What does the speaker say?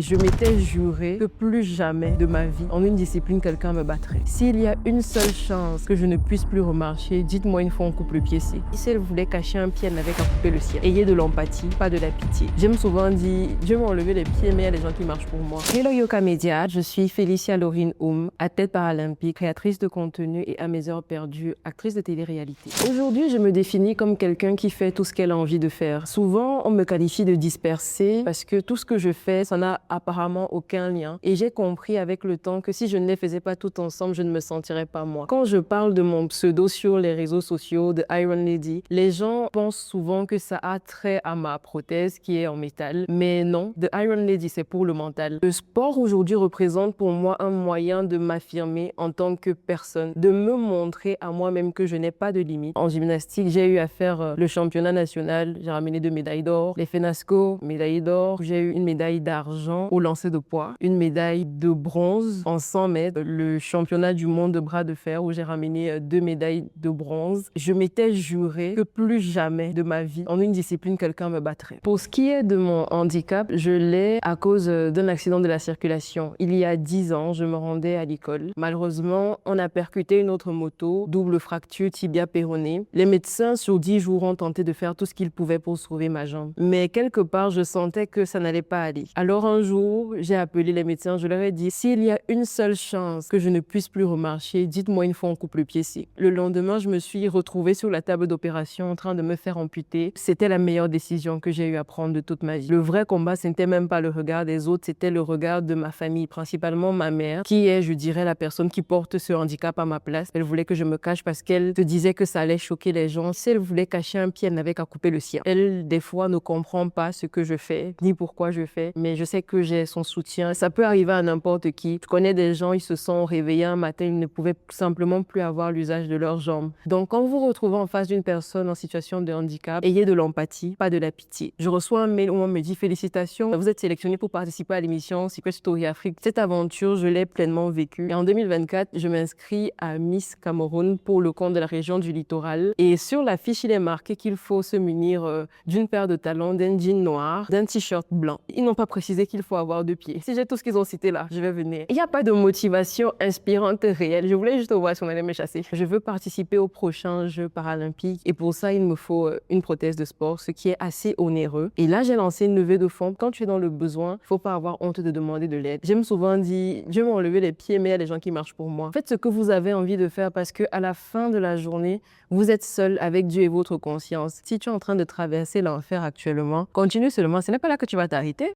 Je m'étais juré que plus jamais de ma vie, en une discipline, quelqu'un me battrait. S'il y a une seule chance que je ne puisse plus remarcher, dites-moi une fois on coupe le pied. Si elle voulait cacher un pied, elle n'avait qu'à couper le sien. Ayez de l'empathie, pas de la pitié. J'aime souvent dire, Dieu m'a enlevé les pieds, mais il y a des gens qui marchent pour moi. Hello Yoka Media, je suis Félicia Laurine Oum, athlète paralympique, créatrice de contenu et à mes heures perdues, actrice de télé-réalité. Aujourd'hui, je me définis comme quelqu'un qui fait tout ce qu'elle a envie de faire. Souvent, on me qualifie de dispersée parce que tout ce que je fais, ça n'a apparemment aucun lien. Et j'ai compris avec le temps que si je ne les faisais pas tout ensemble, je ne me sentirais pas moi. Quand je parle de mon pseudo sur les réseaux sociaux de Iron Lady, les gens pensent souvent que ça a trait à ma prothèse qui est en métal. Mais non, The Iron Lady, c'est pour le mental. Le sport aujourd'hui représente pour moi un moyen de m'affirmer en tant que personne, de me montrer à moi-même que je n'ai pas de limite. En gymnastique, j'ai eu à faire le championnat national, j'ai ramené 2 médailles d'or. Les FENASCO, médaille d'or. J'ai eu une médaille d'argent au lancer de poids, une médaille de bronze en 100 mètres, le championnat du monde de bras de fer où j'ai ramené 2 médailles de bronze. Je m'étais juré que plus jamais de ma vie, en une discipline, quelqu'un me battrait. Pour ce qui est de mon handicap, je l'ai à cause d'un accident de la circulation. Il y a 10 ans, je me rendais à l'école. Malheureusement, on a percuté une autre moto, double fracture tibia péroné. Les médecins sur 10 jours ont tenté de faire tout ce qu'ils pouvaient pour sauver ma jambe. Mais quelque part, je sentais que ça n'allait pas aller. Alors un jour, j'ai appelé les médecins, je leur ai dit, s'il y a une seule chance que je ne puisse plus remarcher, dites-moi une fois on coupe le pied. Le lendemain, je me suis retrouvée sur la table d'opération en train de me faire amputer. C'était la meilleure décision que j'ai eu à prendre de toute ma vie. Le vrai combat, ce n'était même pas le regard des autres, c'était le regard de ma famille, principalement ma mère, qui est, je dirais, la personne qui porte ce handicap à ma place. Elle voulait que je me cache parce qu'elle se disait que ça allait choquer les gens. Si elle voulait cacher un pied, elle n'avait qu'à couper le sien. Elle, des fois, ne comprend pas ce que je fais, ni pourquoi je fais, mais je sais que j'ai son soutien. Ça peut arriver à n'importe qui. Je connais des gens, ils se sont réveillés un matin, ils ne pouvaient simplement plus avoir l'usage de leurs jambes. Donc, quand vous vous retrouvez en face d'une personne en situation de handicap, ayez de l'empathie, pas de la pitié. Je reçois un mail où on me dit félicitations, vous êtes sélectionné pour participer à l'émission Secret Story Afrique. Cette aventure, je l'ai pleinement vécue. Et en 2024, je m'inscris à Miss Cameroun pour le compte de la région du littoral. Et sur la fiche, il est marqué qu'il faut se munir d'une paire de talons, d'un jean noir, d'un t-shirt blanc. Ils n'ont pas précisé qu'il faut avoir 2 pieds. Si j'ai tout ce qu'ils ont cité là, je vais venir. Il n'y a pas de motivation inspirante réelle. Je voulais juste voir si on allait me chasser. Je veux participer aux prochains Jeux paralympiques et pour ça, il me faut une prothèse de sport, ce qui est assez onéreux. Et là, j'ai lancé une levée de fonds. Quand tu es dans le besoin, il ne faut pas avoir honte de demander de l'aide. J'aime souvent dire, Dieu m'a enlevé les pieds, mais il y a des gens qui marchent pour moi. Faites ce que vous avez envie de faire parce qu'à la fin de la journée, vous êtes seul avec Dieu et votre conscience. Si tu es en train de traverser l'enfer actuellement, continue seulement. Ce n'est pas là que tu vas t'arrêter.